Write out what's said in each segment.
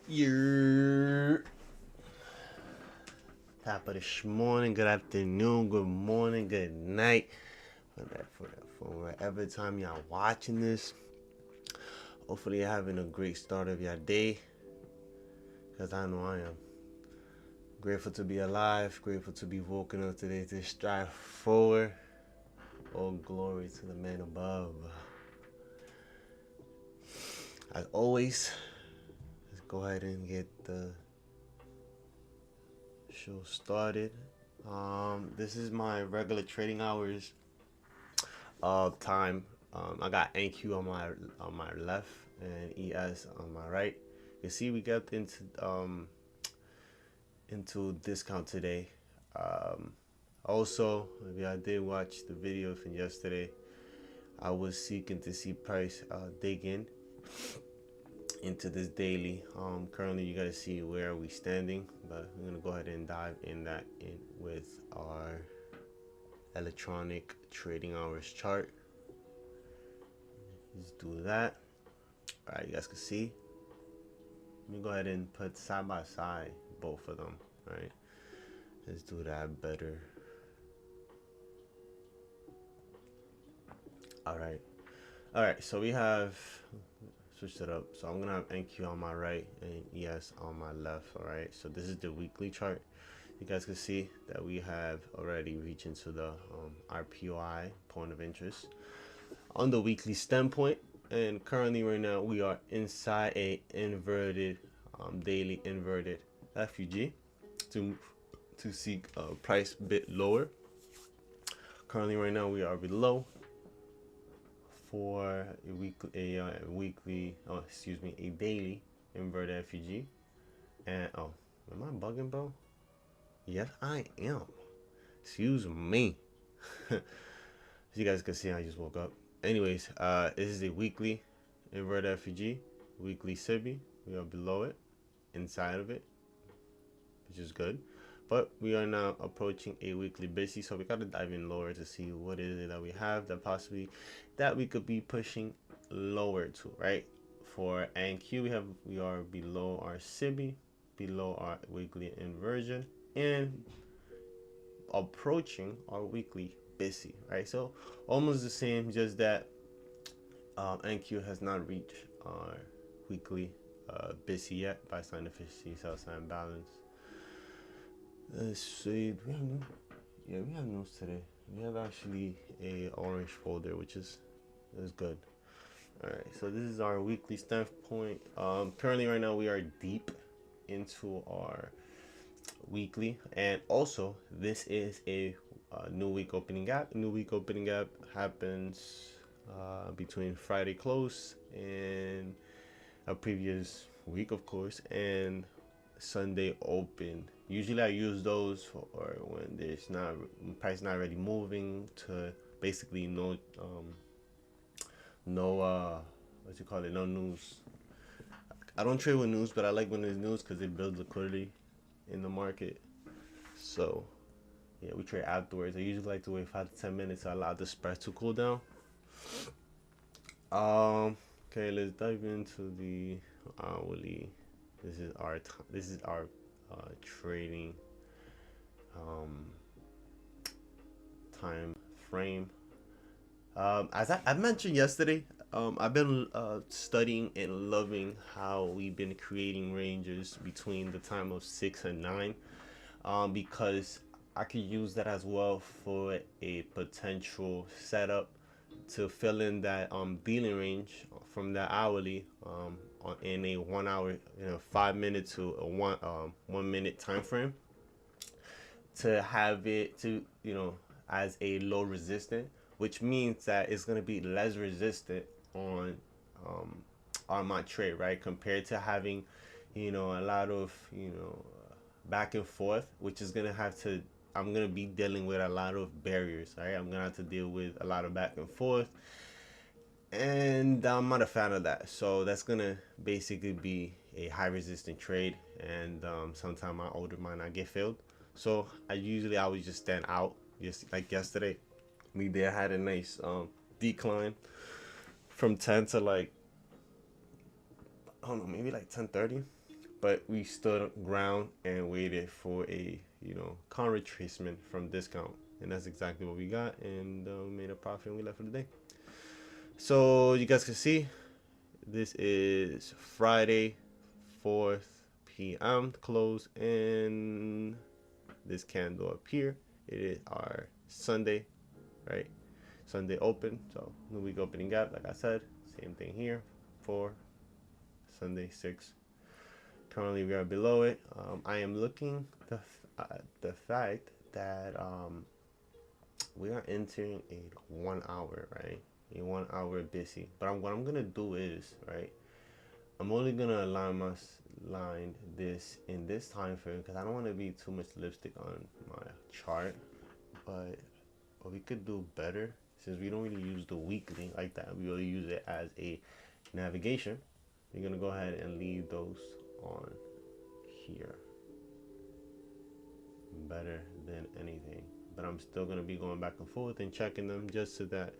Your top of this morning, good afternoon, good morning, good night. For whatever time y'all watching this. Hopefully you're having a great start of your day. Cause I know I am. Grateful to be alive, grateful to be woken up today to strive forward. All glory to the man above. As always, let's go ahead and get the show started. This is my regular trading hours of time. I got NQ on my left and ES on my right. You can see we got into discount today. Also, if I did watch the video from yesterday, I was seeking to see price dig into this daily. Currently you gotta see where are we standing, but I'm gonna go ahead and dive in with our electronic trading hours chart. Let's do that. All right, you guys can see. Let me go ahead and put side by side both of them. All right, let's do that better. All right, so we have switched it up. So I'm gonna have NQ on my right and ES on my left. All right, so this is the weekly chart. You guys can see that we have already reached into the RPOI point of interest on the weekly standpoint, and currently right now we are inside a inverted daily inverted FUG to seek a price bit lower. Currently right now we are below for a daily inverted FUG. And am I bugging, bro? Yes, I am. Excuse me. As you guys can see, I just woke up. Anyways, this is a weekly inverted FUG, weekly SIBI. We are below it, inside of it, which is good. But we are now approaching a weekly BISI, so we gotta dive in lower to see what is it that we have that possibly that we could be pushing lower to, right? For NQ, we are below our SIBI, below our weekly inversion, and approaching our weekly BISI, right? So almost the same, just that NQ has not reached our weekly BISI yet by sign efficiency, sell sign balance. Let's see. We have news today. We have actually a orange folder, which is good. All right, so this is our weekly standpoint. Currently, right now, we are deep into our weekly, and also this is a new week opening gap. New week opening gap happens between Friday close and a previous week, of course, and Sunday open. Usually I use those for when there's price not really moving to basically no news. I don't trade with news, but I like when there's news because it builds liquidity in the market. So yeah, we trade afterwards. I usually like to wait 5 to 10 minutes to allow the spread to cool down. Okay, let's dive into the hourly. This is our trading time frame. As I mentioned yesterday, I've been studying and loving how we've been creating ranges between the time of 6 and 9, because I could use that as well for a potential setup to fill in that dealing range from that hourly in a 1 hour, 5 minute to a 1 minute time frame, to have it to as a low resistant, which means that it's going to be less resistant on my trade, right, compared to having a lot of back and forth, which is going to I'm going to be dealing with a lot of barriers, right? I'm going to have to deal with a lot of back and forth, and I'm not a fan of that. So that's going to basically be a high resistant trade, and sometimes my older might not get filled. So I always just stand out, just like yesterday. We had a nice decline from 10 to like, I don't know, maybe like 10:30. but we stood ground and waited for a, you know, con retracement from discount, and that's exactly what we got, and we made a profit and we left for the day. So you guys can see this is Friday 4th p.m. close, and this candle up here, it is our Sunday, right? Sunday open. So new week opening gap, like I said, same thing here. 4 Sunday 6. Currently we are below it. I am looking the fact that we are entering a 1 hour, right? A 1 hour busy. But what I'm gonna do is, right, I'm only gonna line this in this time frame because I don't want to be too much lipstick on my chart. But what we could do better, since we don't really use the weekly like that, we really use it as a navigation. We're gonna go ahead and leave those on here better than anything. But I'm still gonna be going back and forth and checking them just so that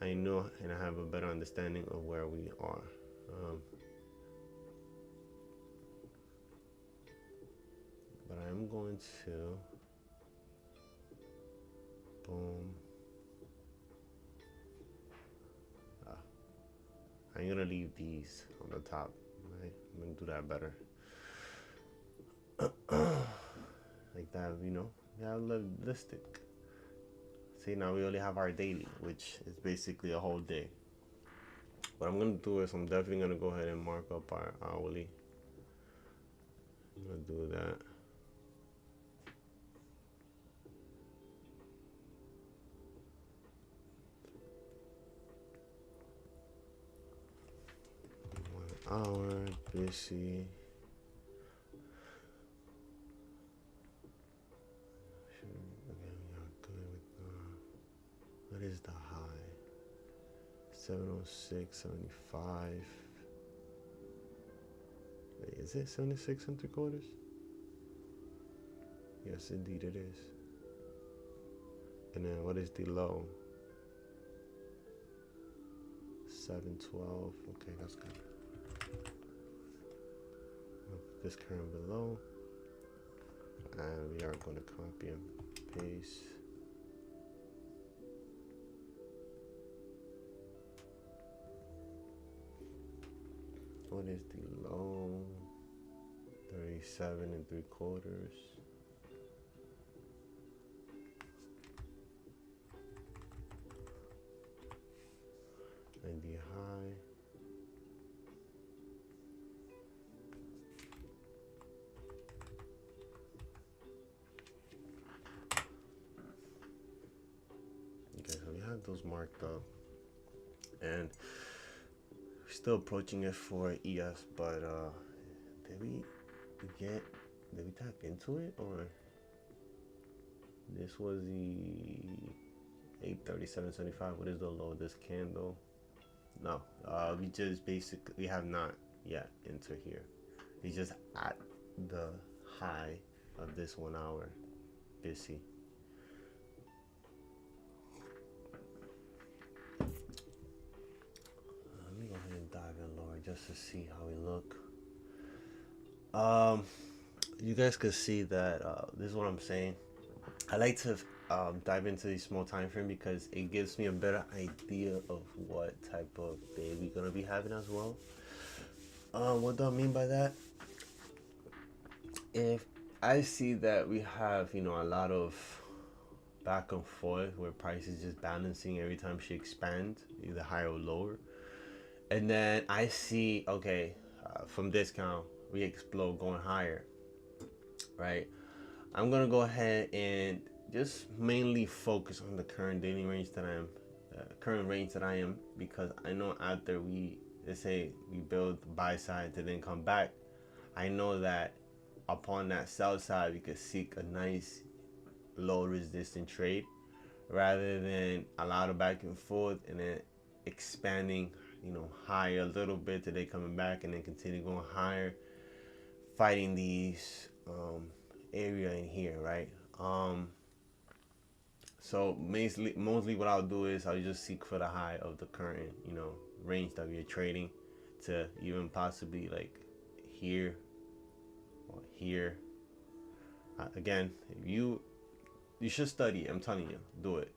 I know and I have a better understanding of where we are. But I'm going to boom. I'm gonna leave these on the top. Right? I'm gonna do that better. Like that, you know. Yeah, realistic. See, now we only have our daily, which is basically a whole day. What I'm gonna do is I'm definitely gonna go ahead and mark up our hourly. I'm gonna do that. Hour, busy. What is the high? 706.75. Wait, is it 76 and 3/4? Yes, indeed it is. And then what is the low? 712. Okay, that's good. This current below, and we are going to copy and paste. What is the low? 37 and 3/4. And the high. Okay, so we have those marked up, and we're still approaching it for ES, but did we tap into it, or this was the 837.75? What is the low of this candle? No, we just basically have not yet entered here. We just at the high of this 1 hour busy. Let me go ahead and dive in lower just to see how we look. You guys could see that this is what I'm saying. I like to dive into the small time frame because it gives me a better idea of what type of day we're gonna be having as well. What do I mean by that? If I see that we have, you know, a lot of back and forth where price is just balancing every time she expands, either higher or lower, and then I see, okay, from discount we explode going higher, right? I'm gonna go ahead and just mainly focus on the current daily range that I am, because I know after let's say we build buy side to then come back, I know that upon that sell side we could seek a nice low resistant trade rather than a lot of back and forth and then expanding, you know, higher a little bit today, coming back and then continue going higher, fighting these area in here, right? So mostly what I'll do is I'll just seek for the high of the current, you know, range that we are trading, to even possibly like here or here. Again, if you should study it. I'm telling you, do it.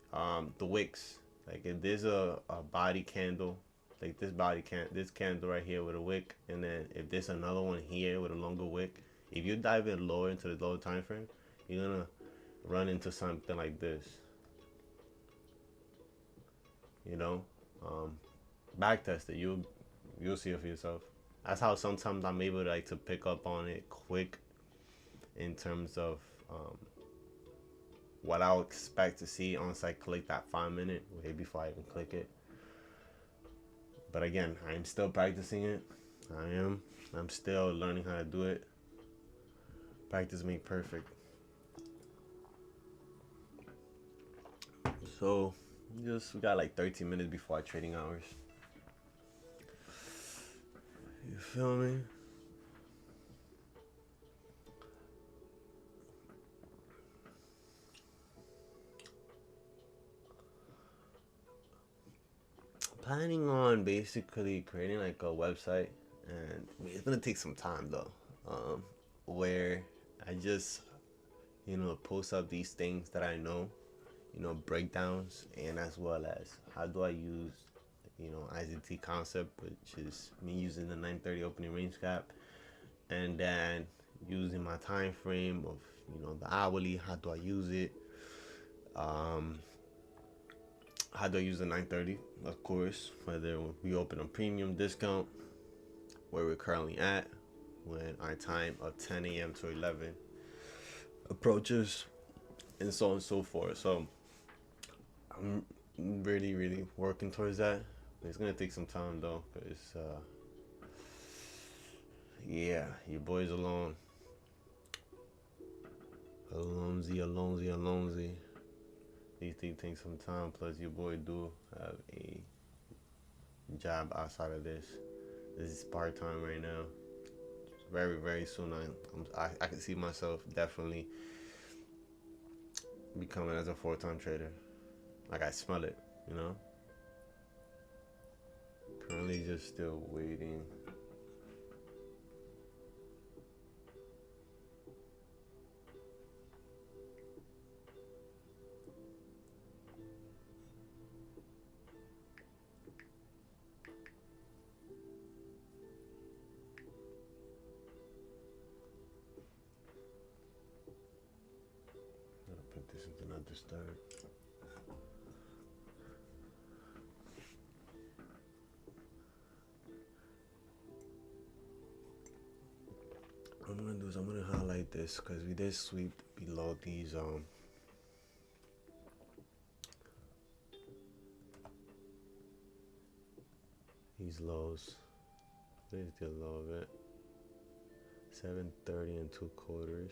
The wicks, like if there's a body candle, like this candle right here with a wick, and then if there's another one here with a longer wick, if you dive in lower into the lower time frame, you're gonna run into something like this. You know, back test it. You'll see it for yourself. That's how sometimes I'm able to like to pick up on it quick in terms of what I'll expect to see once I click that 5 minute way before I even click it. But again, I'm still practicing it. I'm still learning how to do it. Practice makes perfect. So we got like 13 minutes before our trading hours. You feel me? Planning on basically creating like a website, and it's gonna take some time though, where I just post up these things that I know, breakdowns, and as well as how do I use ICT concept, which is me using the 930 opening range gap, and then using my time frame of the hourly. How do I use it? How do I use the 930? Of course, whether we open a premium discount, where we're currently at, when our time of 10 a.m. to 11 approaches, and so on and so forth. So I'm really, really working towards that. It's gonna take some time though, because yeah, your boy's alone. Alonzi. These things take some time. Plus, your boy do have a job outside of this. This is part time right now. Very, very soon, I can see myself definitely becoming as a full-time trader. Like I smell it, Currently, just still waiting. Put this into another start. What I'm gonna do is I'm gonna highlight this because we did sweep below these lows. There's the low of it. 730 and 2/4.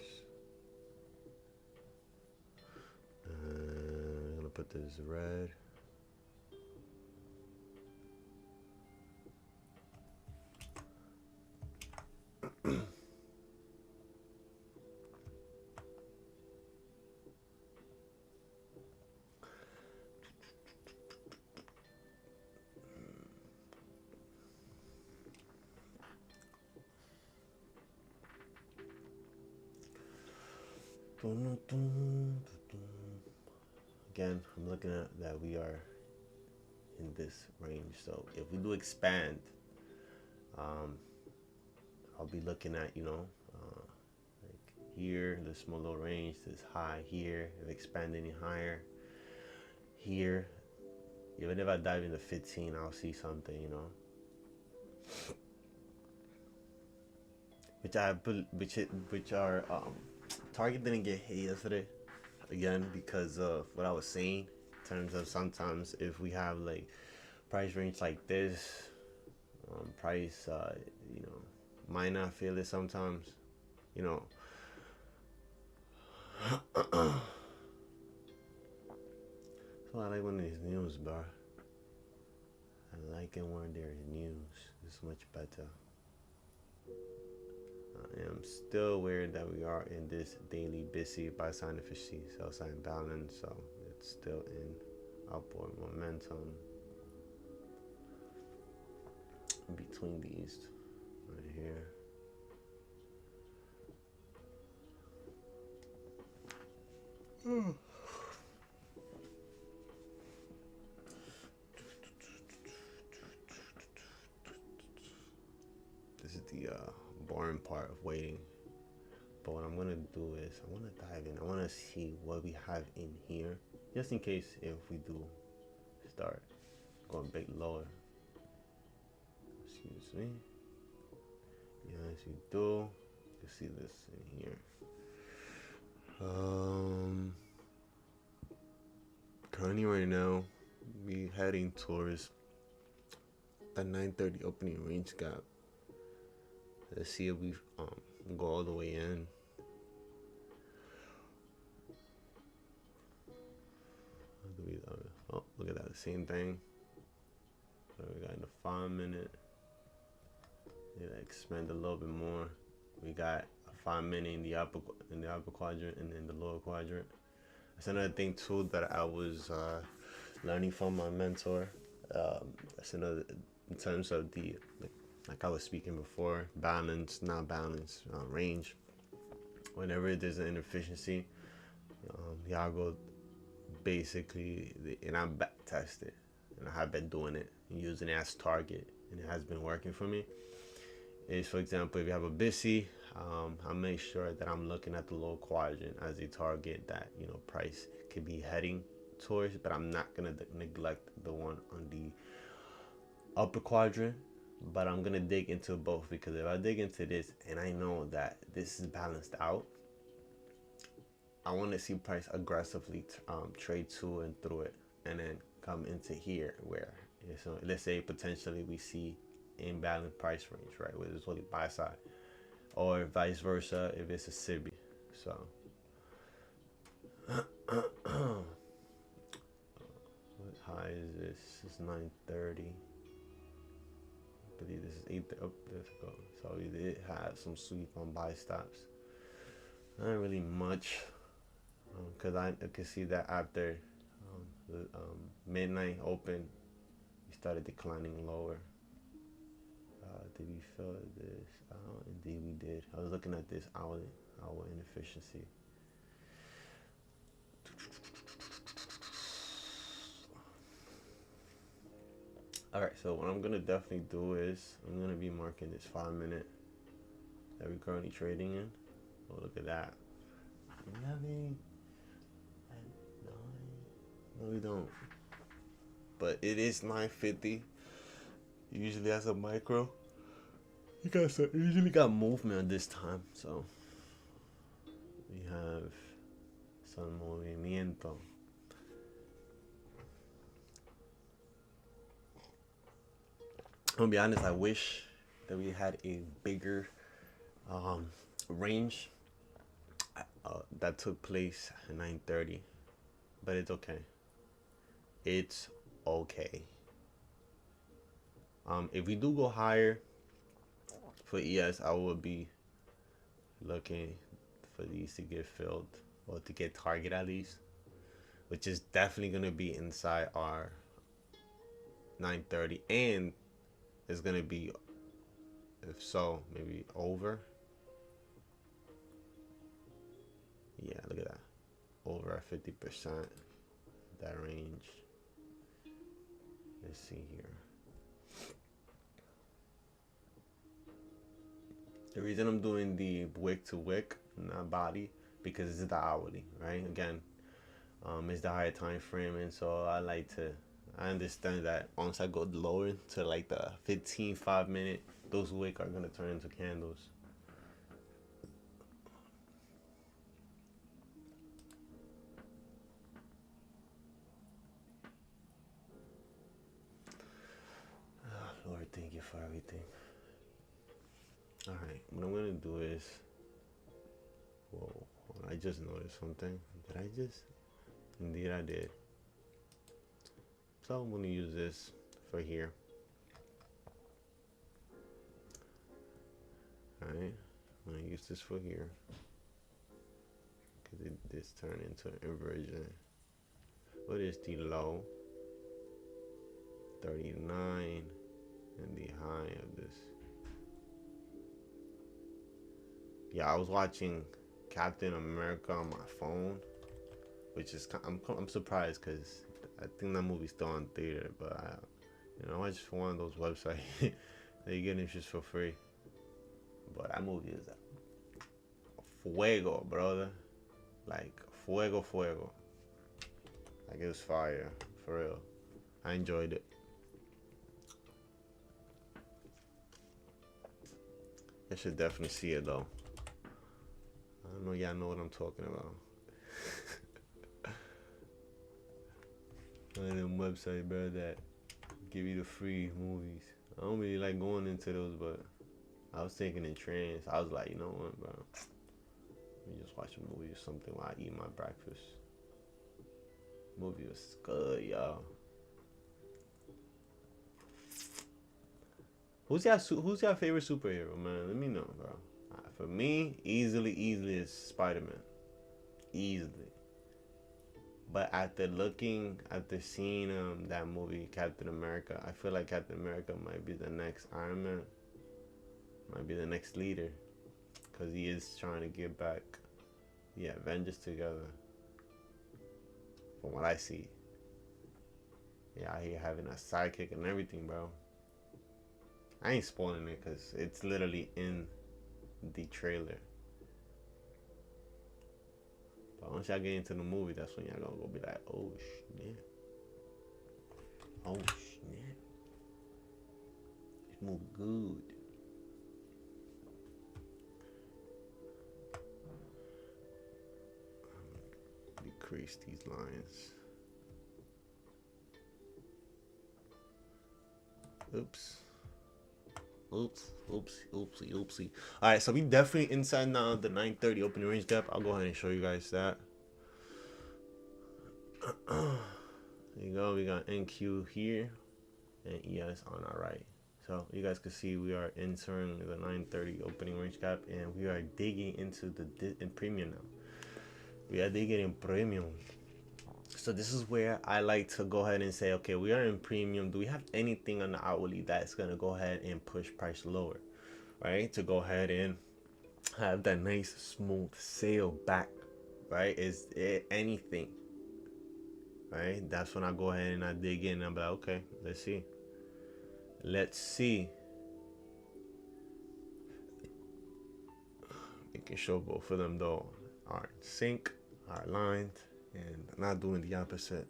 I'm gonna put this red. Again, I'm looking at that we are in this range. So if we do expand, I'll be looking at like here, this small little range, this high here. If expand any higher here, even if I dive into 15, I'll see something, which are target didn't get hit yesterday, again because of what I was saying in terms of sometimes if we have like price range like this, price might not feel it sometimes, So I like when there's news, bro. I like it when there's news. It's much better. I am still aware that we are in this daily busy buy sign of fish sell sign balance, so it's still in upward momentum between these right here. This is the boring part of waiting. But what I'm gonna do is I wanna dive in. I wanna see what we have in here, just in case if we do start going a bit lower. Excuse me. Yes, we do. You see this in here. Currently right now, we heading towards the 9:30 opening range gap. Let's see if we go all the way in. Oh, look at that, the same thing. So we got in the 5 minute. Expand a little bit more. We got a 5 minute in the upper quadrant and then the lower quadrant. That's another thing too that I was learning from my mentor. That's another in terms of the like I was speaking before, balance, not balance, range. Whenever there's an inefficiency, the algo basically, and I back tested, and I have been doing it and using it as target, and it has been working for me. Is, for example, if you have a BISI, I make sure that I'm looking at the low quadrant as a target that price could be heading towards, but I'm not gonna neglect the one on the upper quadrant. But I'm gonna dig into both, because if I dig into this and I know that this is balanced out, I want to see price aggressively trade to and through it, and then come into here where, so let's say potentially we see imbalanced price range, right, where there's only buy side, or vice versa if it's a SIBI. So what high is this? This is 9:30. I believe this is 8. Oh, let's go. So we did have some sweep on buy stops. Not really much, because I could see that after the midnight open, we started declining lower. Did we fill this out? Indeed we did. I was looking at this hour inefficiency. Alright, so what I'm gonna definitely do is I'm gonna be marking this 5 minute that we're currently trading in. Oh, look at that. 11 and 9. No, we don't. But it is 9:50. Usually as a micro, you usually got movement at this time. So we have some movimiento. I'm gonna be honest, I wish that we had a bigger range that took place at 9:30, but it's okay. It's okay. If we do go higher for ES, I will be looking for these to get filled, or to get target at least, which is definitely gonna be inside our 9:30, and it's gonna be, if so, maybe over. Yeah, look at that, over at 50%. That range. Let's see here. The reason I'm doing the wick to wick, not body, because it's the hourly, right? Again, it's the higher time frame, and so I understand that once I go lower to like the 15 5 minute, those wick are gonna turn into candles. Oh, Lord, thank you for everything. All right, what I'm gonna do is, whoa, I just noticed something. Did I just? Indeed I did. So I'm gonna use this for here. All right, I'm gonna use this for here, because this turned into an inversion. What is the low? 39, and the high of this. Yeah, I was watching Captain America on my phone, which is I'm surprised because I think that movie's still on theater. But I just one of those websites that you get it just for free. But that movie is fuego, brother. Like fuego. Like it was fire, for real. I enjoyed it. I should definitely see it though. I don't know, y'all know what I'm talking about. One of them websites, bro, that give you the free movies. I don't really like going into those, but I was taking in trance. I was like, you know what, bro? Let me just watch a movie or something while I eat my breakfast. Movie was good, y'all. Who's your favorite superhero, man? Let me know, bro. For me, easily is Spider-Man. Easily. But after seeing that movie, Captain America, I feel like Captain America might be the next Iron Man. Might be the next leader. Because he is trying to get back the Avengers together. From what I see. Yeah, out here having a sidekick and everything, bro. I ain't spoiling it because it's literally in the trailer. But once y'all get into the movie, that's when y'all gonna go be like, oh snap. Oh snap. This movie good. Decrease these lines. Oopsie. Alright, so we definitely inside now the 930 opening range gap. I'll go ahead and show you guys that. There you go. We got NQ here and ES on our right. So you guys can see we are entering the 930 opening range gap, and we are digging into the premium now. We are digging in premium. So this is where I like to go ahead and say, okay, we are in premium. Do we have anything on the hourly that's going to go ahead and push price lower, right? To go ahead and have that nice smooth sail back, right? Is it anything, right? That's when I go ahead and I dig in and I'm like, okay, let's see. Making sure both of them though are in sync, are aligned, and not doing the opposite.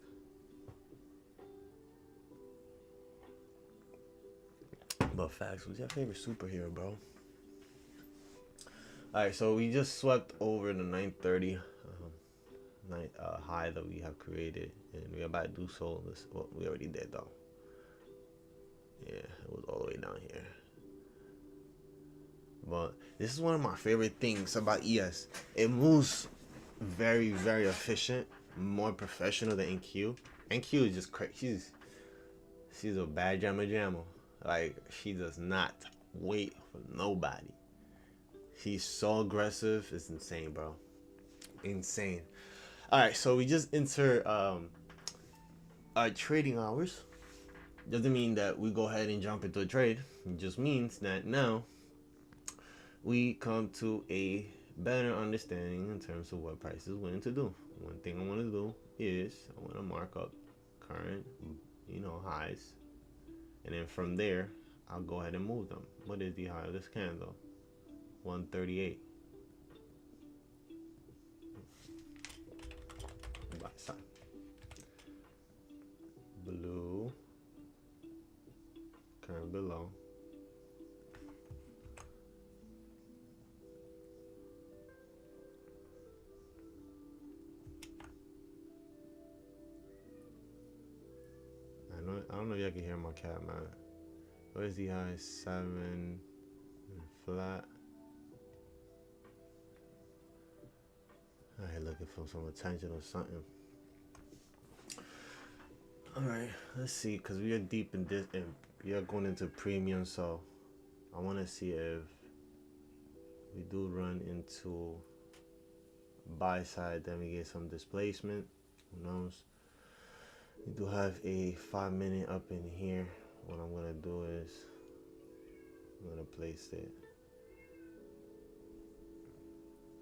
But facts, who's your favorite superhero, bro? Alright, so we just swept over the 930 high that we have created, and we're about to do so. Well, we already did though. Yeah, it was all the way down here. But this is one of my favorite things about ES. It moves very, very efficient, more professional than NQ. NQ is just crazy. She's a bad jammer. Like, she does not wait for nobody. She's so aggressive. It's insane, bro. Insane. All right, so we just enter our trading hours. Doesn't mean that we go ahead and jump into a trade. It just means that now we come to a better understanding in terms of what price is willing to do. One thing I want to do is I want to mark up current, highs, and then from there I'll go ahead and move them. What is the high of this candle? 138. Buy side. Blue. Current below. I don't know if y'all can hear my cat, man. What is the high? 7 flat. I looking for some attention or something. All right, let's see, cause we are deep in this, and we are going into premium. So I want to see if we do run into buy side, then we get some displacement. Who knows? We do have a 5-minute up in here. What I'm gonna do is I'm gonna place it.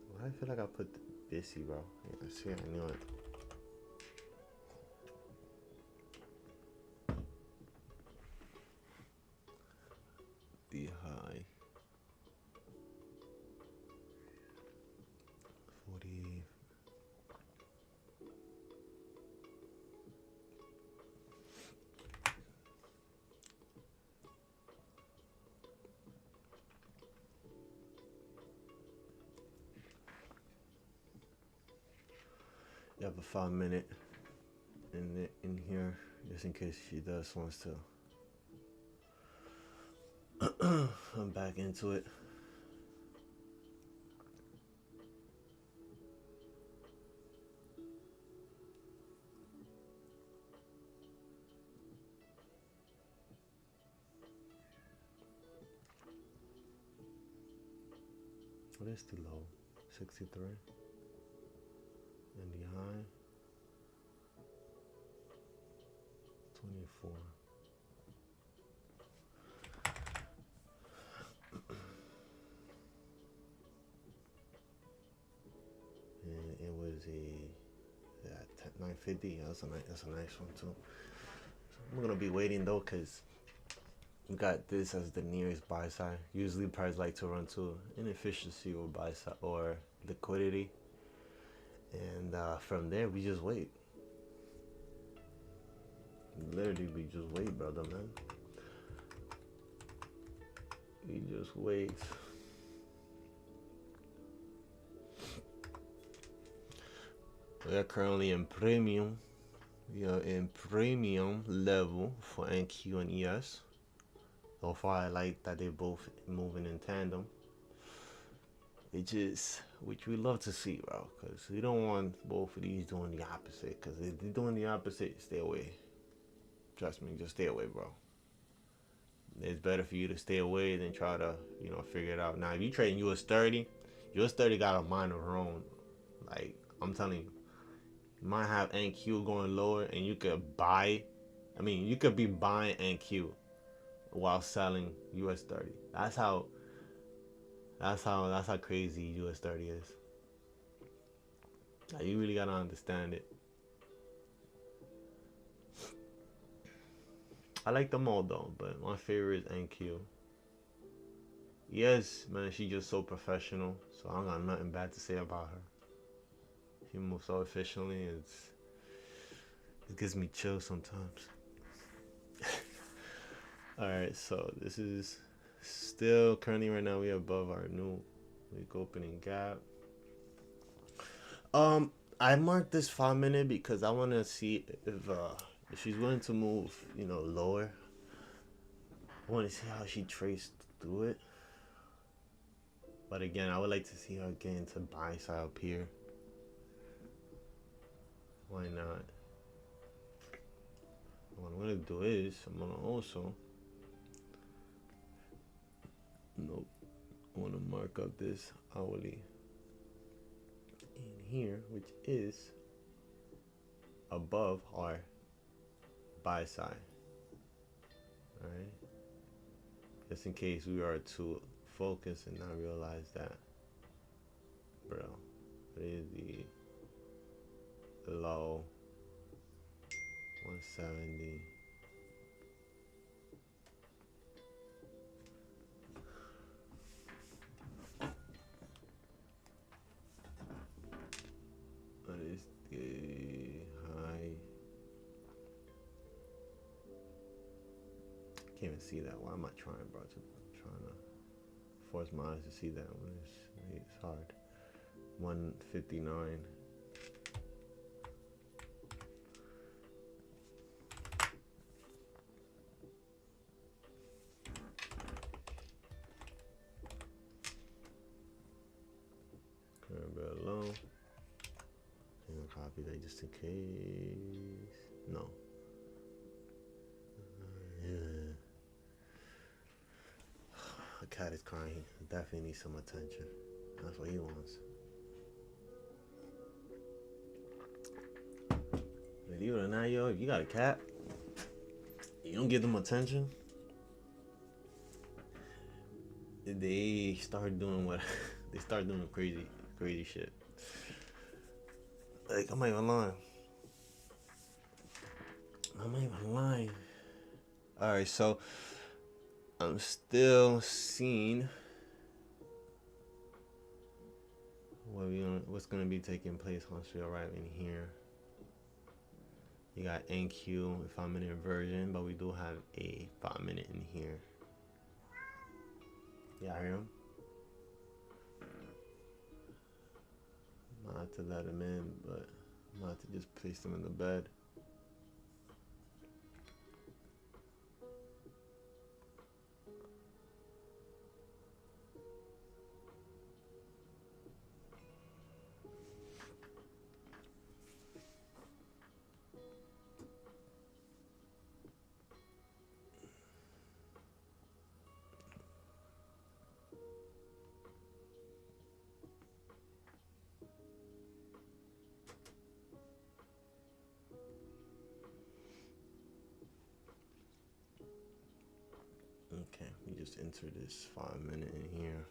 Why I feel like I put busy, bro? Yeah, see, I knew it. You have a 5 minute in here, just in case she does wants to I'm back into it. What is the low? 63. And the high? 24. And it was a 950. Yeah, that's a nice one too. So I'm gonna be waiting though, cause we got this as the nearest buy side. Usually prices like to run to inefficiency or buy side or liquidity, and from there we just wait. Literally, we just wait, brother, man. We just wait. We are currently in premium. We are in premium level for NQ and ES. So far, I like that they're both moving in tandem. Which we love to see, bro. Because we don't want both of these doing the opposite. Because if they're doing the opposite, stay away. Trust me, just stay away, bro. It's better for you to stay away than try to, figure it out. Now, if you trading US 30, US 30 got a mind of her own. Like, I'm telling you, you might have NQ going lower, and you could buy. I mean, you could be buying NQ while selling US 30. That's how crazy US 30 is. Like, you really gotta understand it. I like them all though, but my favorite is NQ. Yes, man, she's just so professional, so I don't got nothing bad to say about her. She moves so efficiently, it gives me chills sometimes. Alright, so this is still currently right now we're above our new week opening gap. I marked this 5 minute because I want to see if she's willing to move, lower. I want to see how she traced through it. But again, I would like to see her get into buy side up here. Why not? What I'm gonna do is I'm gonna also I want to mark up this hourly in here, which is above our buy side. Alright, just in case we are to focus and not realize that, bro, what is the low? 170. What is the high? Can't even see that. Why am I trying, bro? I'm trying to force my eyes to see that when it's hard. 159. Current low. I'm gonna copy that just in case. No. Yeah. The cat is crying. Definitely needs some attention. That's what he wants. Believe it or not, yo, if you got a cat, you don't give them attention, they start doing they start doing crazy shit. Like, I'm not even lying. Alright, so I'm still seeing what's gonna be taking place once we arrive in here. You got NQ, a 5-minute version, but we do have a 5-minute in here. Yeah, I hear him. Not to let him in, but I'm about to just place them in the bed. Okay, we just enter this 5-minute in here.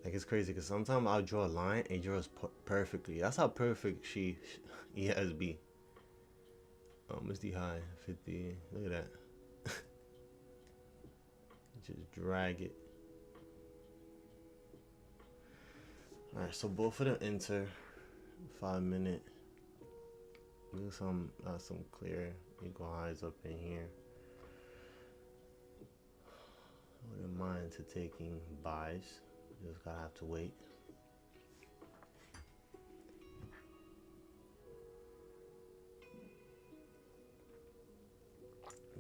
Like, it's crazy because sometimes I'll draw a line and it draws perfectly. That's how perfect he has be. What's the high? 50. Look at that. Just drag it. Alright, so both of them enter 5-minute. Do some clear equal highs up in here. I wouldn't mind to taking buys. Just gotta have to wait.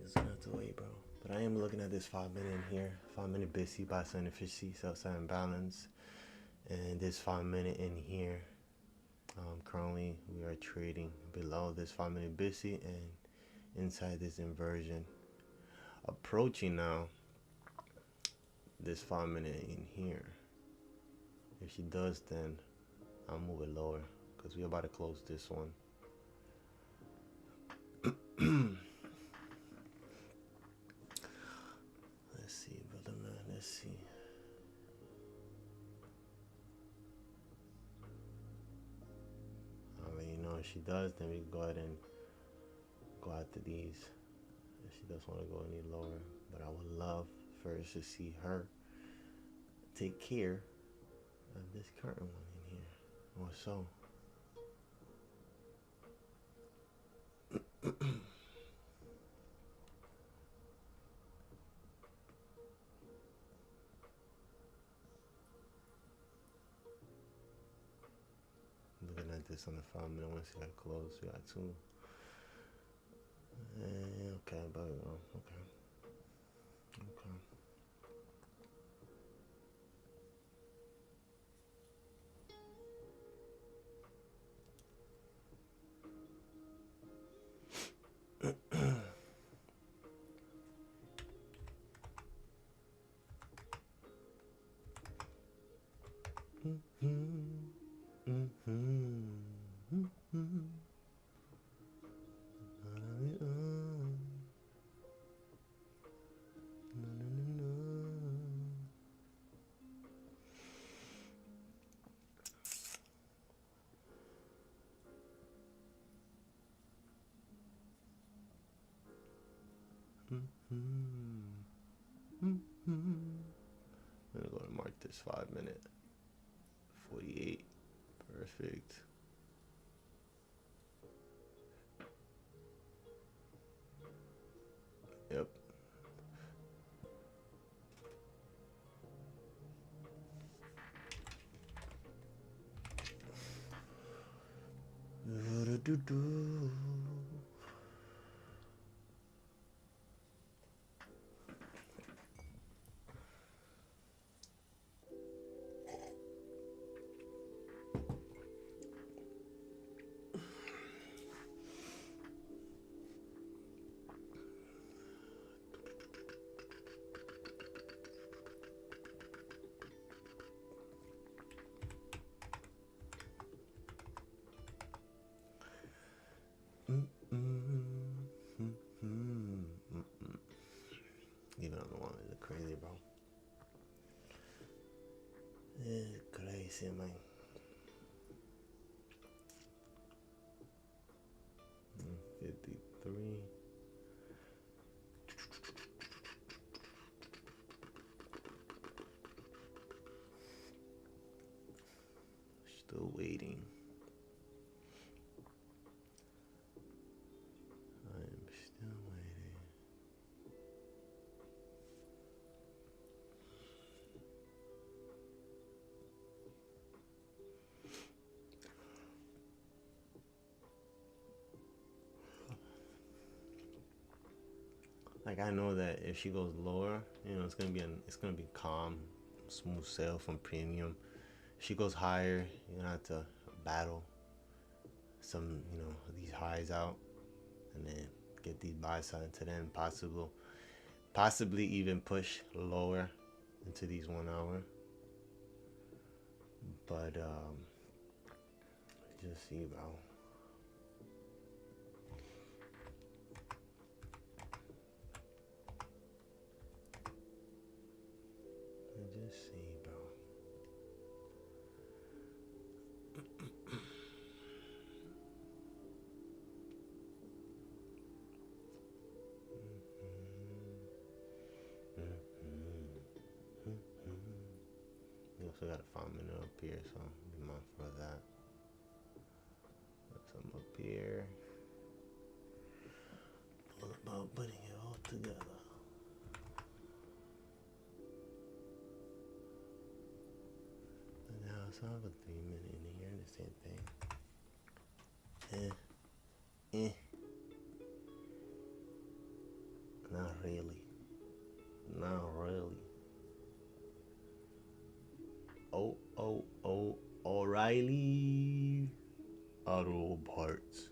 Just gonna have to wait, bro. But I am looking at this 5-minute in here. 5-minute BISI, buy side inefficiency, sell side imbalance. And this 5-minute in here. Currently we are trading below this 5-minute BISI and inside this inversion. Approaching now this 5-minute in here. If she does, then I'll move it lower because we're about to close this one. Let's see, brother man. Let's see. I already know if she does, then we can go ahead and go after these. If she does want to go any lower, but I would love first to see her take care of this current one in here, or so. Looking at this on the 5-minute, once we got close, we got two. Okay, but okay. I'm gonna go and mark this 5-minute. 48. Perfect. Yep. Do-do-do-do. Even on the one is crazy, bro. It's crazy, man. 53. Still waiting. I'm still waiting. Like, I know that if she goes lower, you know, it's gonna be calm, smooth sail from premium. If she goes higher, you're gonna have to battle some, you know, these highs out, and then get these buy signs to then possibly even push lower into these 1 hour. But just see, bro. Just see, bro. We also got a 5 minute up here, so be mindful of that. Put some up here. All about putting it all together. And now, so I have a 3 minute in here, the same thing. Not really. Not really. Oh, O'Reilly Auto Parts.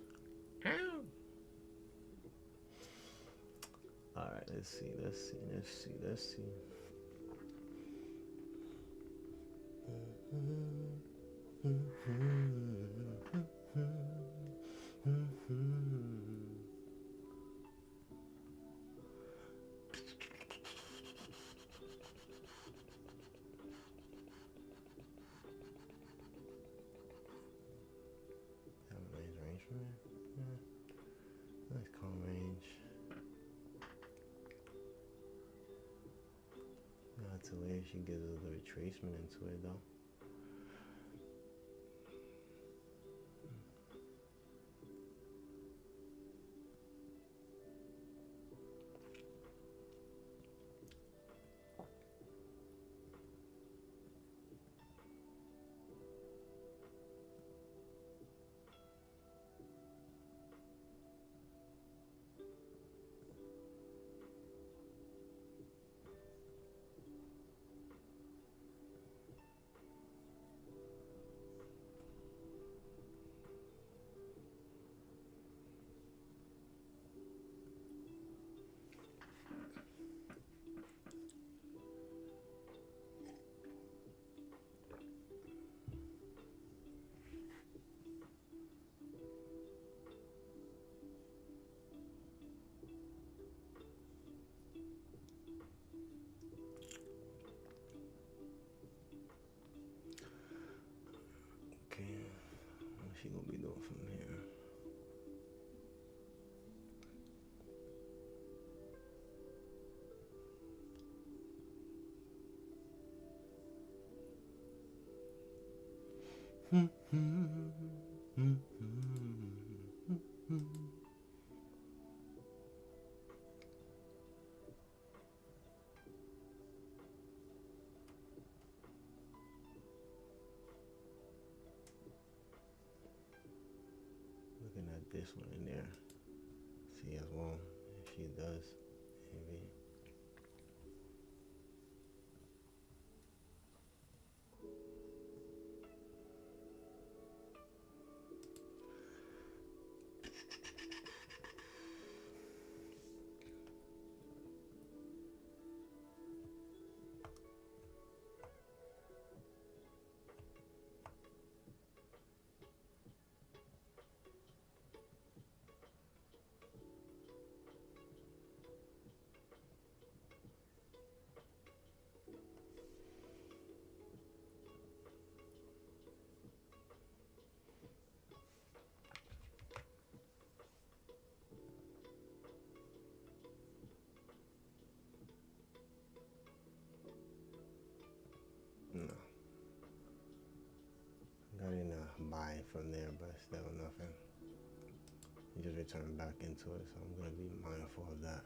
Alright, let's see. Have a nice range from there. Yeah. Nice calm range. That's the way she gives us the retracement into it, though. Okay, what's she gonna be doing from here? Looking at this one in there. See as well if she does. Maybe. buy it from there, but still nothing. You just return back into it, so I'm gonna be mindful of that.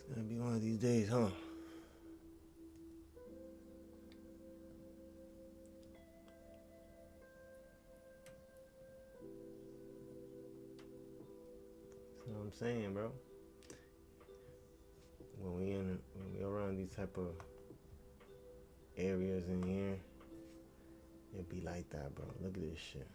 It's gonna be one of these days, huh? That's what I'm saying, bro. When we around these type of areas in here, it be like that, bro. Look at this shit.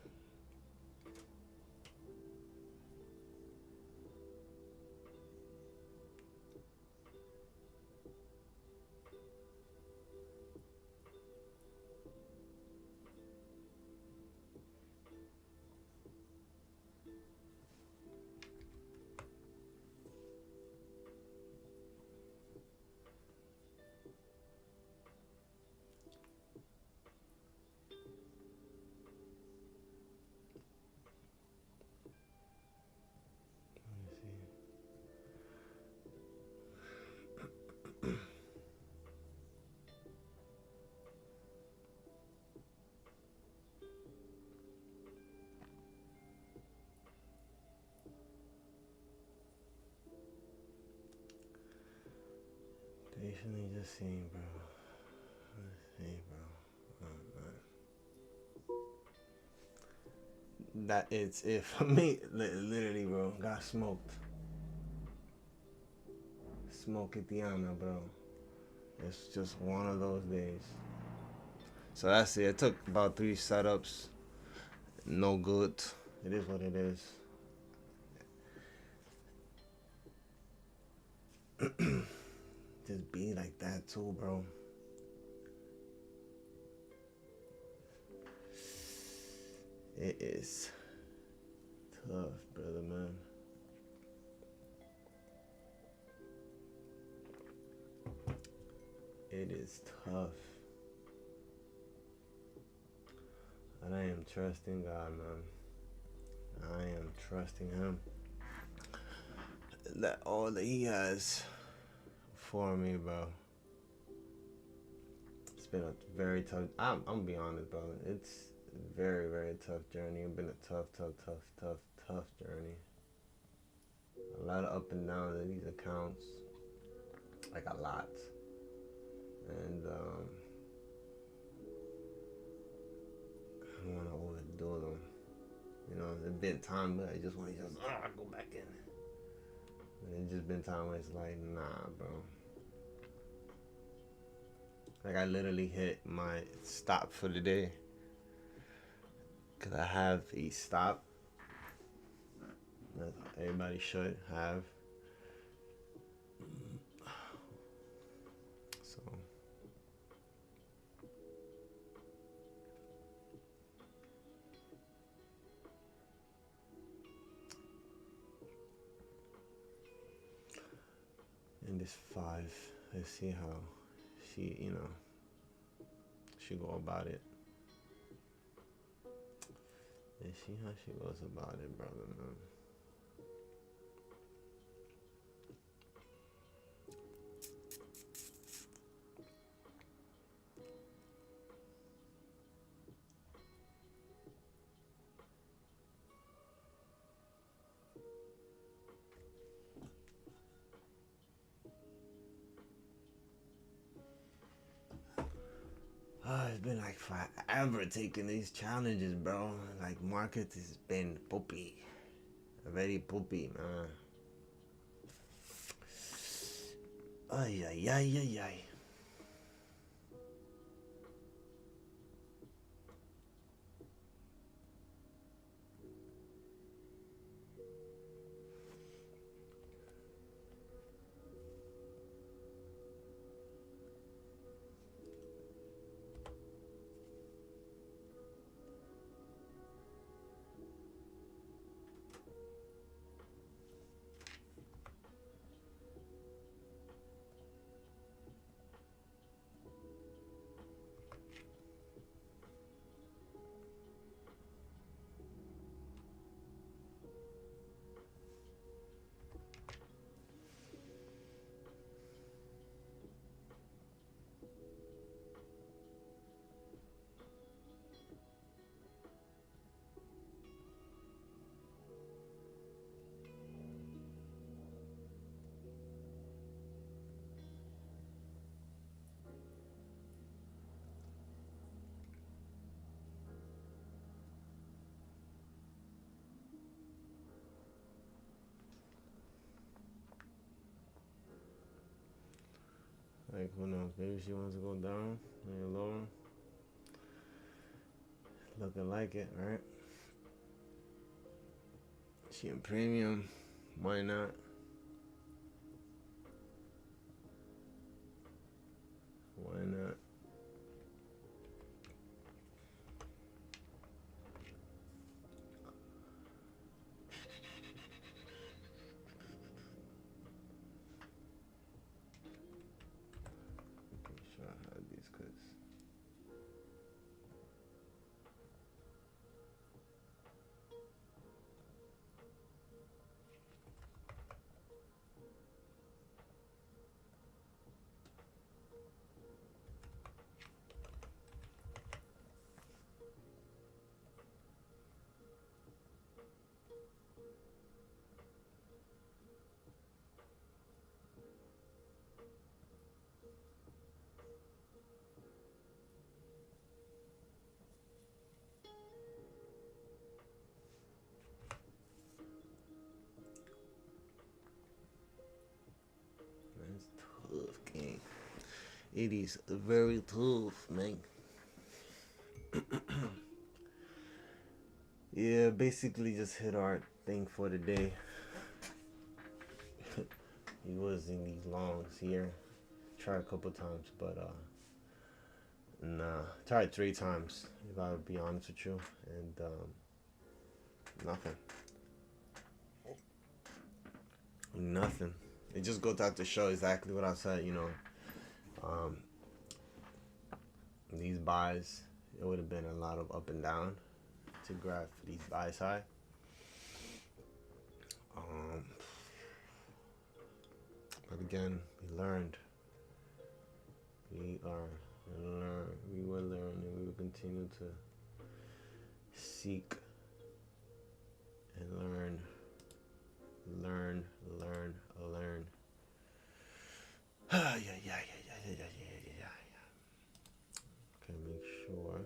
Patiently just seeing, bro. Let's see, bro. Oh, man. That it's it for me. Literally, bro. Got smoked. Smoke it, Diana, bro. It's just one of those days. So that's it. It took about 3 setups. No good. It is what it is. Just be like that too, bro. It is tough, brother, man. It is tough. And I am trusting God, man. I am trusting Him. That all that He has for me, bro. It's been a very tough. I'm gonna be honest, bro. It's a very, very tough journey. It's been a tough journey. A lot of up and downs in these accounts, like a lot. And I don't want to overdo them. You know, there's been time where I just want to go back in. And it's just been time where it's like, nah, bro. Like I literally hit my stop for the day. Cause I have a stop that everybody should have. So and this 5, let's see how she, she go about it. Let's see how she goes about it, brother, man. Oh, it's been like forever taking these challenges, bro. Like, market has been poopy. Very poopy, man. Ay, ay, ay, ay, ay. Like, who knows? Maybe she wants to go down, maybe lower. Looking like it, right? She in premium. Why not? Why not? Pretty sure I had these cuts. That's tough, gang. It is very tough, man. Yeah, basically just hit our thing for the day. He was in these longs here. Tried a couple times, but nah. Tried 3 times, if I would be honest with you, and nothing. Nothing. It just goes out to show exactly what I said. Um, these buys, it would have been a lot of up and down to grab these buys high. Um, but again, we learned. We are learn. We will learn, and we will continue to seek and learn, learn, learn, learn. Yeah, yeah, yeah, yeah, yeah, yeah, yeah, yeah. Okay, make sure.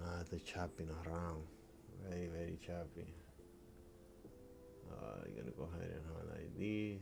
Lot of chopping around. Very, very choppy. You're gonna go ahead and highlight these.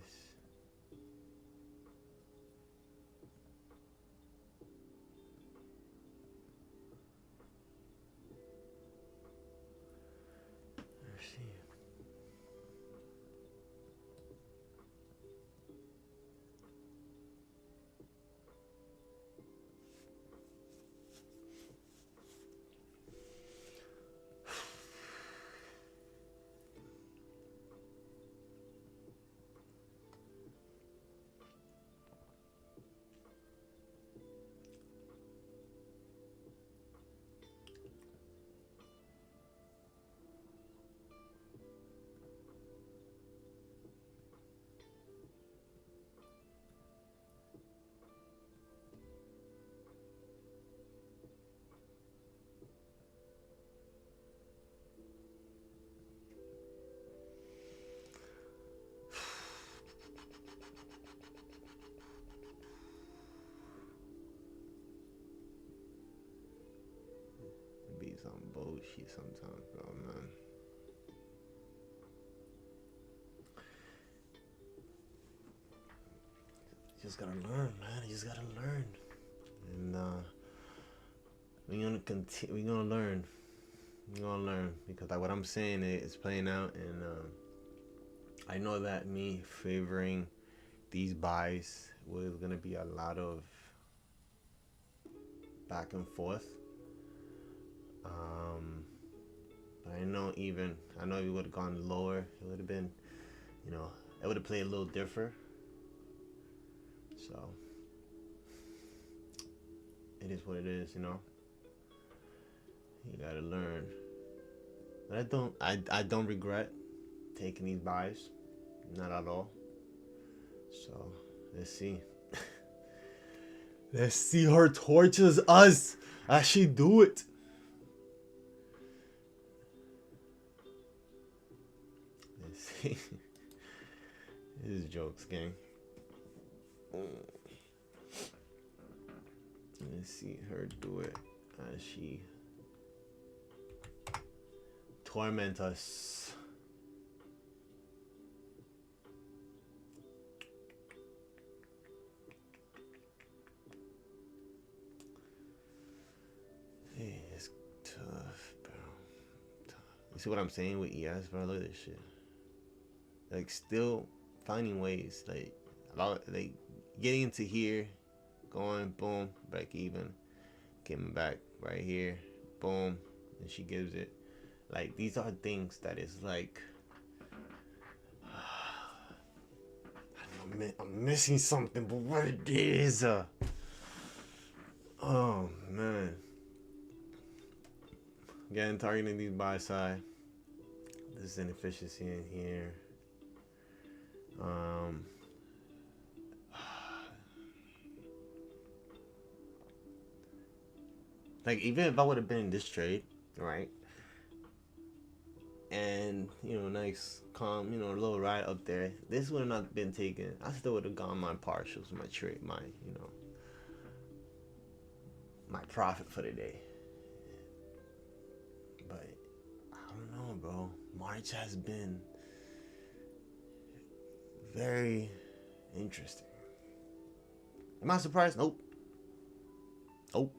some bullshit sometimes, bro, man. You just gotta learn, man. You just gotta learn. And we're gonna continue. We're gonna learn. We're gonna learn because like what I'm saying is playing out, and I know that me favoring these buys was gonna be a lot of back and forth. But I know if we would have gone lower, it would have been, it would have played a little different. So it is what it is, You gotta learn. But I don't regret taking these buys, not at all. So let's see. Let's see her torches us as she do it. Let's see. This is jokes, gang. Let's see her do it as she torment us. Hey, it's tough, bro. Tough. You see what I'm saying with ES, bro? Look at this shit. Like, still finding ways, like getting into here, going boom, break even, getting back right here, boom, and she gives it. Like, these are things that is like, I'm missing something, but what it is, oh man. Again, targeting these buy side. This is inefficiency in here. Like, even if I would have been in this trade, right? And, nice, calm, a little ride up there. This would have not been taken. I still would have gone my partials, my trade, my profit for the day. But, I don't know, bro. March has been very interesting. Am I surprised? Nope. Nope.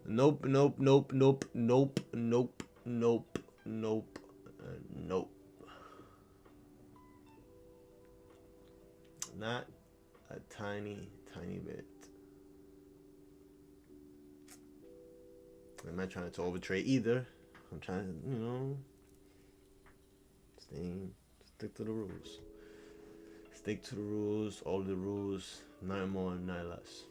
Nope, nope, nope, nope, nope, nope, nope, nope, nope. Not a tiny, tiny bit. I'm not trying to overtrade either. I'm trying to, stick to the rules. Stick to the rules, all the rules, not more, not less.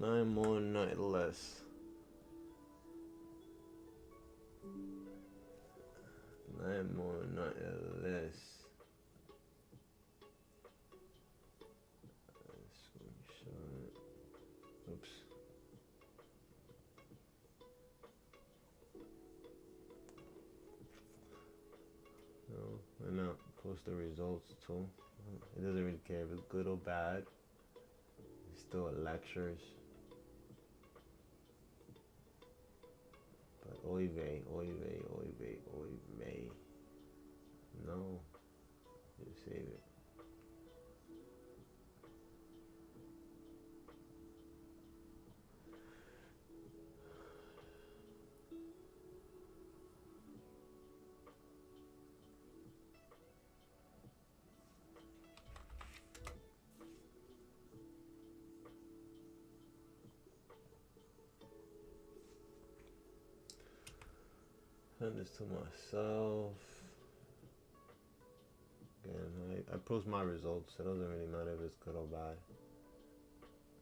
Not more, not less. Not more, not less. Screenshot. Oops. No, why not? Post the results too. It doesn't really care if it's good or bad. It's still lectures. But oy vey. No. You save it. Send this to myself. Again, I post my results. It doesn't really matter if it's good or bad.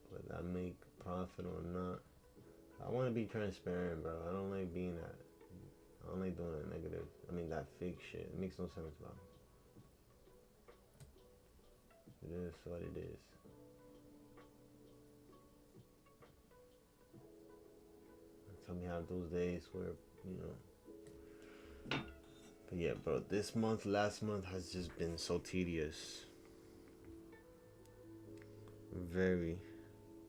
Whether I make profit or not. I want to be transparent, bro. I don't like being that. I don't like doing that negative. That fake shit. It makes no sense, bro. It is what it is. Tell me how those days where, But yeah, bro, last month has just been so tedious. Very,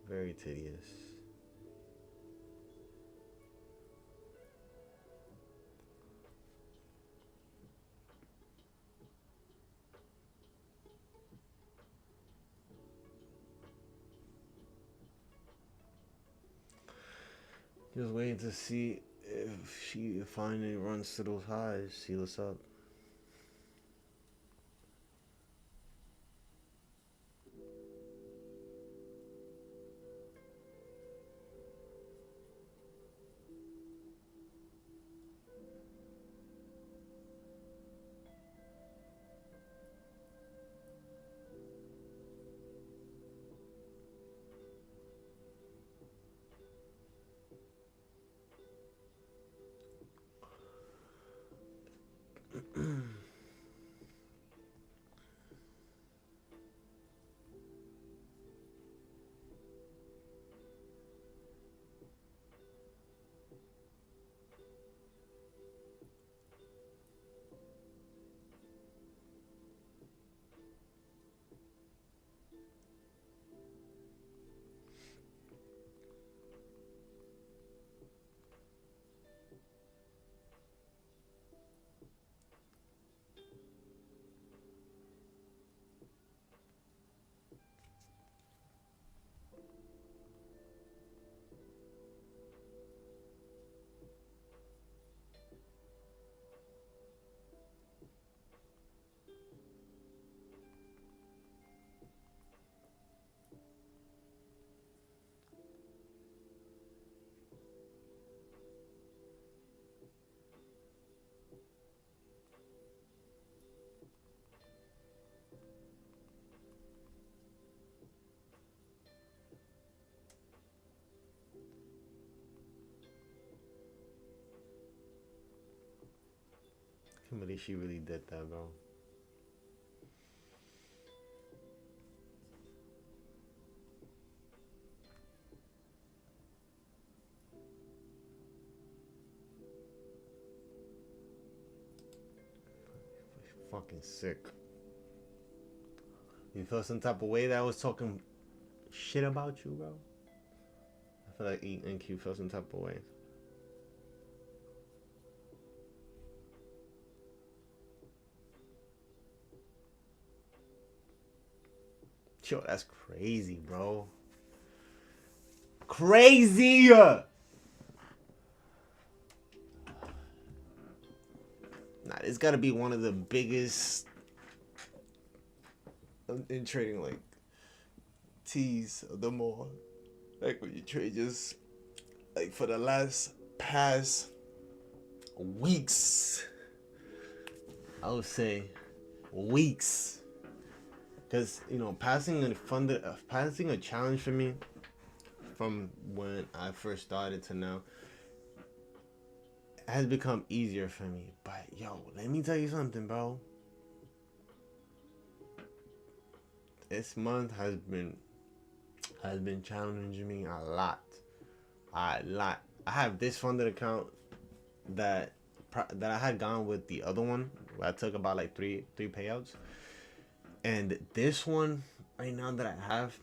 very tedious. Just waiting to see if she finally runs to those highs. See what's up. I can't believe she really did that, bro. Fucking sick. You feel some type of way that I was talking shit about you, bro? I feel like NQ felt some type of way. Yo, that's crazy, bro. Crazy! Nah, this gotta be one of the biggest in trading, like, teas of them all. Like, when you trade just, like, for the past weeks, I would say weeks. Because, you know, passing a challenge for me from when I first started to now has become easier for me. But, yo, let me tell you something, bro. This month has been challenging me a lot. I have this funded account that I had gone with the other one. Where I took about like three payouts. And this one right now that I have,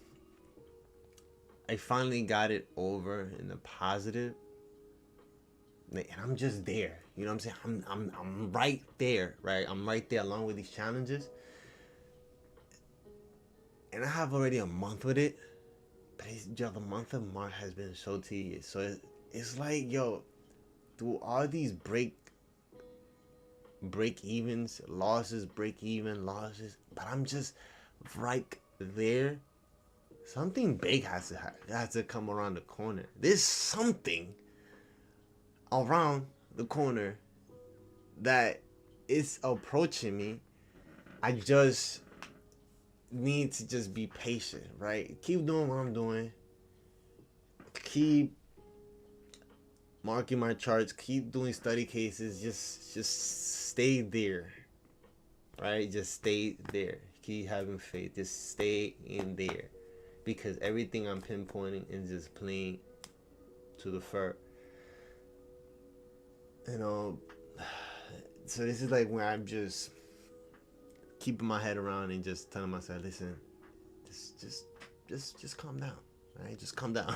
I finally got it over in the positive. And I'm just there. You know what I'm saying? I'm right there, right? I'm right there along with these challenges. And I have already a month with it. But the month of March has been so tedious. So it's like, yo, through all these break evens, losses, losses, but I'm just right there. Something big has to come around the corner. There's something around the corner that is approaching me. I just need to just be patient, right? Keep doing what I'm doing. Keep marking my charts. Keep doing study cases. Just stay there, right? Just stay there. Keep having faith. Just stay in there, because everything I'm pinpointing is just playing to the fur. You know, so this is like when I'm just keeping my head around and just telling myself, listen, just calm down, right? Just calm down.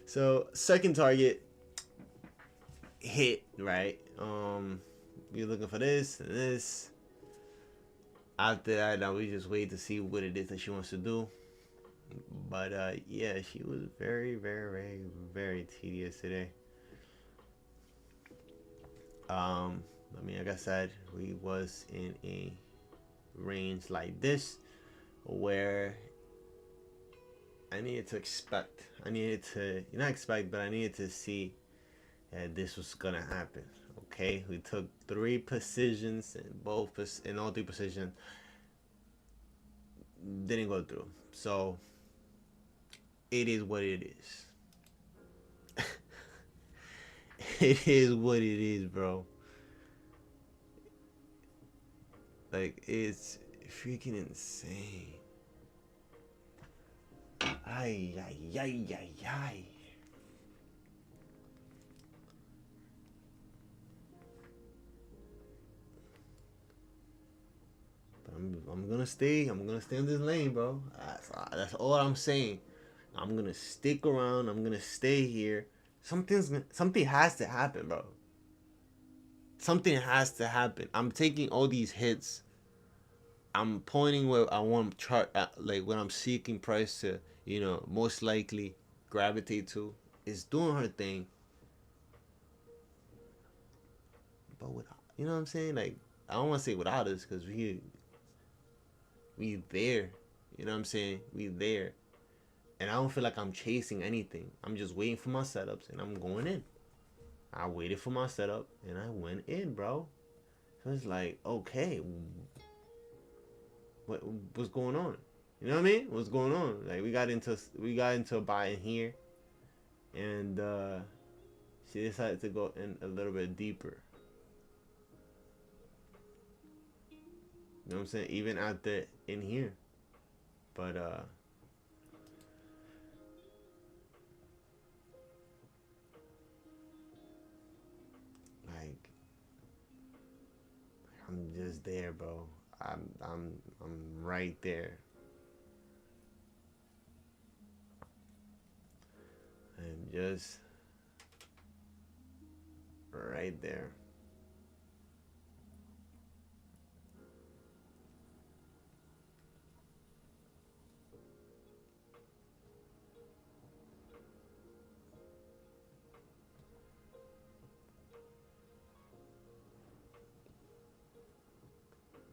So second target hit, right? We're looking for this and this. After that, now we just wait to see what it is that she wants to do. But yeah, she was very, very, very, very tedious today. I mean, like I said, we was in a range like this where I needed to expect. I needed to not expect, but I needed to see that this was gonna happen. Okay, we took three positions in in all three positions didn't go through. So it is what it is. It is what it is, bro. Like it's freaking insane. Ay ay ay ay ay. But I'm gonna stay. I'm gonna stay in this lane, bro. That's all I'm saying. I'm gonna stick around. I'm gonna stay here. Something has to happen, bro. Something has to happen. I'm taking all these hits. I'm pointing where I want chart like when I'm seeking price to, most likely gravitate to. It's doing her thing, but without, you know what I'm saying? Like I don't want to say without us because we there. You know what I'm saying? We there, and I don't feel like I'm chasing anything. I'm just waiting for my setups, and I'm going in. I waited for my setup, and I went in, bro. So it's like, okay, what's going on? You know what I mean? What's going on? Like we got into a buy in here, and she decided to go in a little bit deeper. You know what I'm saying? Even at the in here, but like I'm just there, bro. I'm right there. I'm just right there.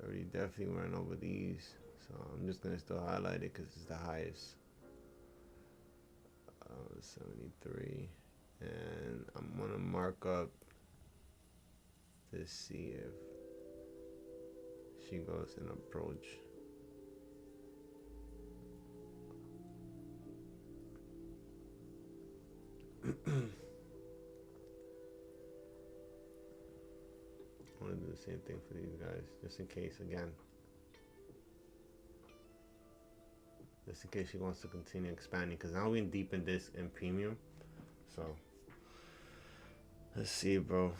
I already definitely went over these, so I'm just gonna still highlight it because it's the highest. 73, and I'm gonna mark up to see if she goes in approach. I'm gonna do the same thing for these guys, just in case again. Just in case she wants to continue expanding, because now we're deep in this in premium. So let's see, bro.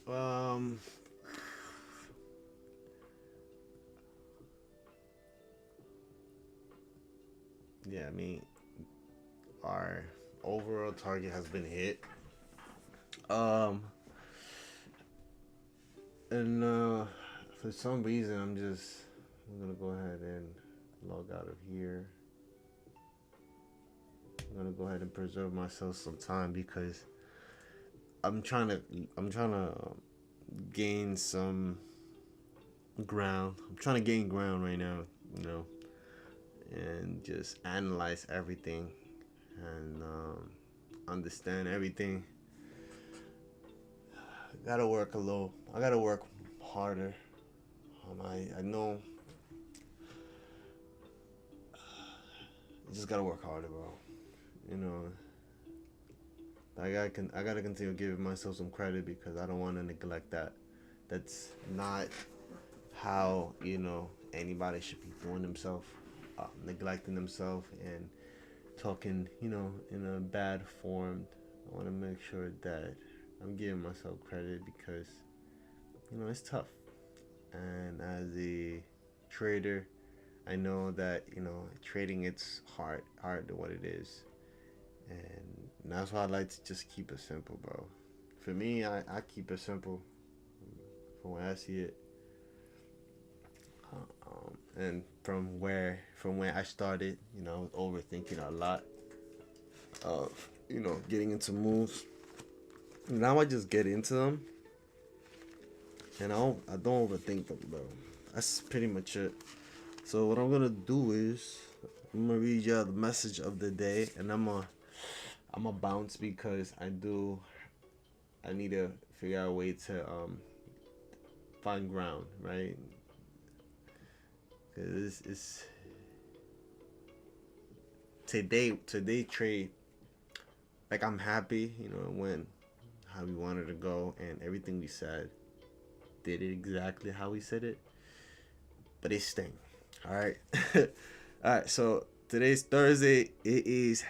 Um, yeah, I mean, our overall target has been hit. Um, and for some reason, I'm gonna go ahead and log out of here. I'm gonna go ahead and preserve myself some time because I'm trying to, I'm trying to gain some ground. I'm trying to gain ground right now, you know, and just analyze everything and understand everything. I gotta work a little. I gotta work harder. I know. You just gotta work harder, bro. You know, I gotta continue giving myself some credit because I don't want to neglect that. That's not how anybody should be doing themselves, neglecting themselves and talking in a bad form. I want to make sure that I'm giving myself credit because it's tough. And as a trader, I know that trading it's hard to what it is, and that's why I like to just keep it simple, bro. For me, I keep it simple from where I see it, and from where I started, I was overthinking a lot of getting into moves. Now I just get into them, and I don't overthink them, bro. That's pretty much it. So what I'm gonna do is I'm gonna read you the message of the day, and I'm gonna bounce because I need to figure out a way to find ground, right? Cause it's today trade. Like I'm happy, it went how we wanted to go, and everything we said did it exactly how we said it. But it's staying. All right. All right. So today's Thursday. It is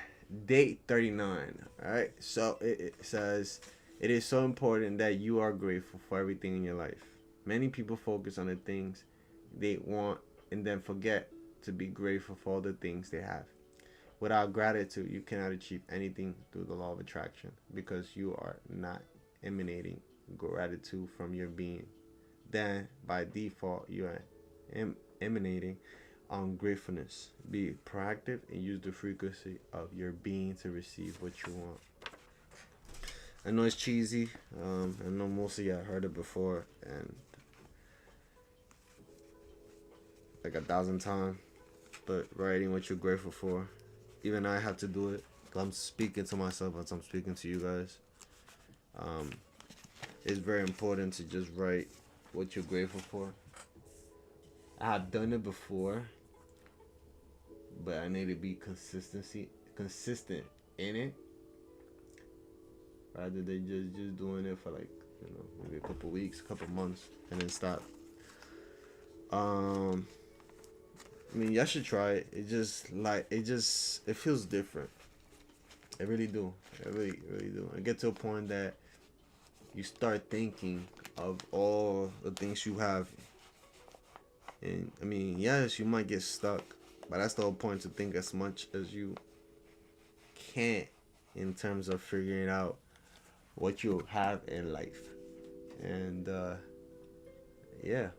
day 39. All right. So it says it is so important that you are grateful for everything in your life. Many people focus on the things they want and then forget to be grateful for all the things they have. Without gratitude, you cannot achieve anything through the law of attraction because you are not emanating gratitude from your being. Then, by default, you are emanating on gratefulness. Be proactive and use the frequency of your being to receive what you want. I know it's cheesy. I know most of y'all heard it before and like 1,000 times. But writing what you're grateful for, even I have to do it. I'm speaking to myself as I'm speaking to you guys. It's very important to just write what you're grateful for. I have done it before, but I need to be consistent in it, rather than just doing it for like maybe a couple weeks, a couple months, and then stop. I mean, y'all should try it. It feels different. I really do. I really do. I get to a point that you start thinking of all the things you have. And I mean, yes, you might get stuck, but that's the whole point, to think as much as you can in terms of figuring out what you have in life. And yeah.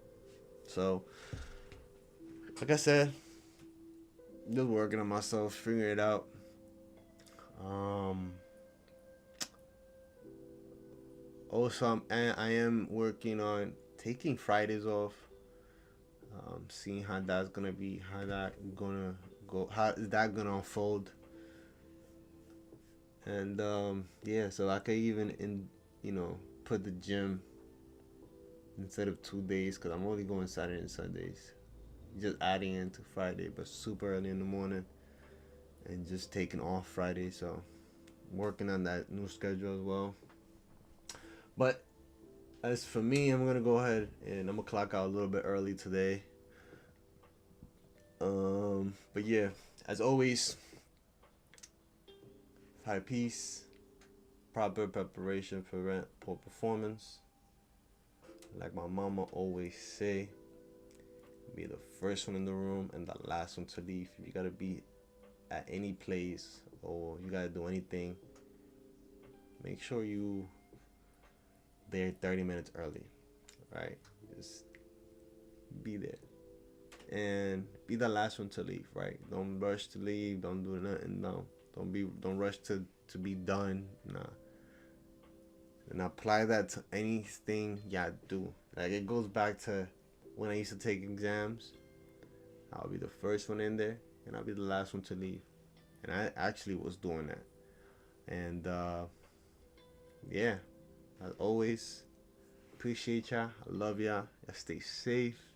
So, like I said, just working on myself, figuring it out. Also, I am working on taking Fridays off. Seeing how that's gonna be, how that gonna go, how is that gonna unfold, and yeah. So I could even put the gym instead of 2 days, because I'm only going Saturday and Sundays. Just adding into Friday, but super early in the morning, and just taking off Friday. So working on that new schedule as well. But as for me, I'm gonna go ahead and I'm gonna clock out a little bit early today. But yeah, as always, Have peace, proper preparation prevent poor performance. Like my mama always say, be the first one in the room and the last one to leave. If you gotta be at any place or you gotta do anything, make sure you there 30 minutes early, right? Just be there and be the last one to leave, right? Don't rush to leave. Don't do nothing. No, don't rush to be done. Nah, and apply that to anything y'all do. Like it goes back to when I used to take exams. I'll be the first one in there, and I'll be the last one to leave. And I actually was doing that. And yeah, as always, appreciate y'all. I love y'all. Y'all stay safe.